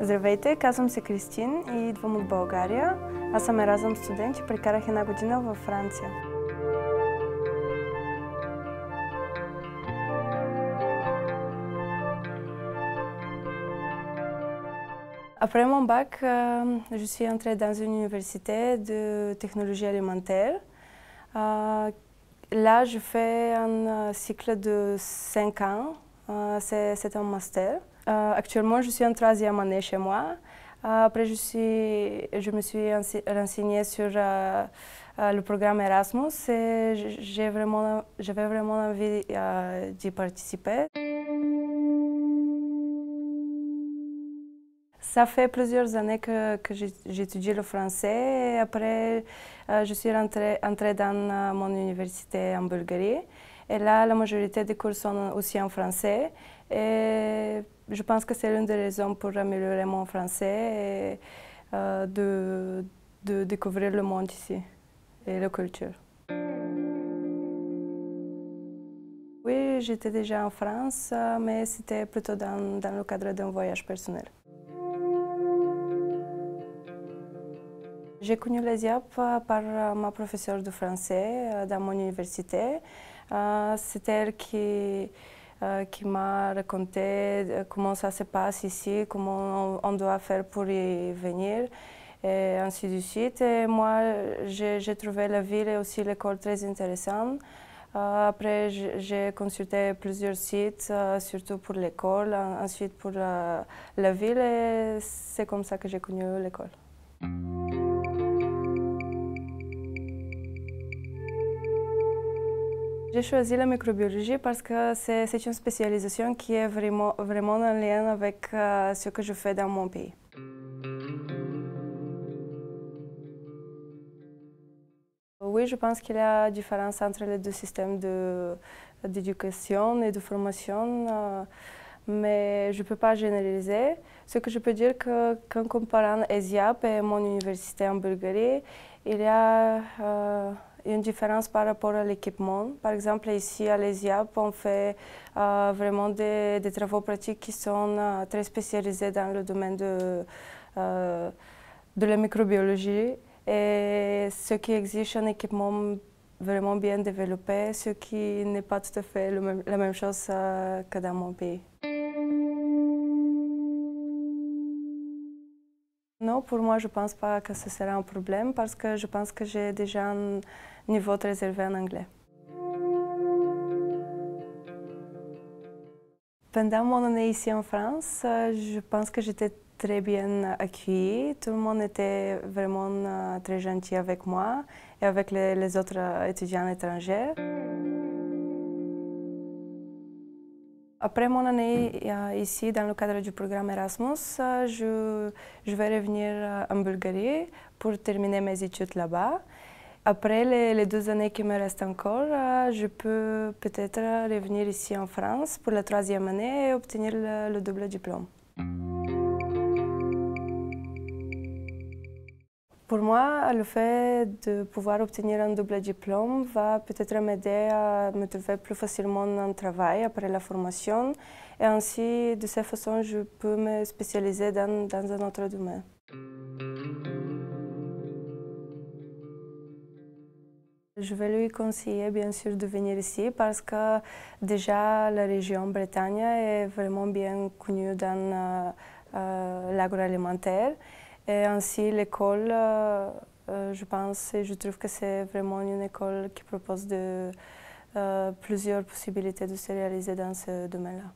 Здравейте, казвам се Кристин и идвам от България. Аз съм Еразъм студент и прекарах една година във Франция. Après mon bac, je suis entrée dans une université de technologie alimentaire. Là, je fais un cycle de 5 ans. C'est un master. Actuellement, je suis en troisième année chez moi. Après, je me suis renseignée sur le programme Erasmus et j'avais vraiment envie d'y participer. Ça fait plusieurs années que j'étudie le français et après je suis entrée dans mon université en Bulgarie. Et là, la majorité des cours sont aussi en français et je pense que c'est l'une des raisons pour améliorer mon français et de découvrir le monde ici et la culture. Oui, j'étais déjà en France, mais c'était plutôt dans le cadre d'un voyage personnel. J'ai connu les IAP par ma professeure de français dans mon université. C'est elle qui m'a raconté comment ça se passe ici, comment on doit faire pour y venir, et ainsi de suite. Et moi, j'ai trouvé la ville et aussi l'école très intéressante. Après, j'ai consulté plusieurs sites, surtout pour l'école, ensuite pour la ville, et c'est comme ça que j'ai connu l'école. J'ai choisi la microbiologie parce que c'est une spécialisation qui est vraiment en lien avec ce que je fais dans mon pays. Oui, je pense qu'il y a une différence entre les deux systèmes d'éducation et de formation, mais je ne peux pas généraliser. Ce que je peux dire que qu'en comparant ESIAP et mon université en Bulgarie, il y a une différence par rapport à l'équipement. Par exemple, ici à l'ESIAP, on fait vraiment des travaux pratiques qui sont très spécialisés dans le domaine de la microbiologie. Et ce qui exige un équipement vraiment bien développé, ce qui n'est pas tout à fait la même chose que dans mon pays. Non, pour moi, je ne pense pas que ce sera un problème parce que je pense que j'ai déjà un niveau très élevé en anglais. Pendant mon année ici en France, je pense que j'étais très bien accueillie. Tout le monde était vraiment très gentil avec moi et avec les autres étudiants étrangers. Après mon année ici, dans le cadre du programme Erasmus, je vais revenir en Bulgarie pour terminer mes études là-bas. Après les 2 années qui me restent encore, je peux peut-être revenir ici en France pour la 3e année et obtenir le double diplôme. Pour moi, le fait de pouvoir obtenir un double diplôme va peut-être m'aider à me trouver plus facilement un travail après la formation et ainsi, de cette façon, je peux me spécialiser dans un autre domaine. Je vais lui conseiller bien sûr de venir ici parce que déjà la région Bretagne est vraiment bien connue dans l'agroalimentaire. Et ainsi, l'école, je pense et je trouve que c'est vraiment une école qui propose plusieurs possibilités de se réaliser dans ce domaine-là.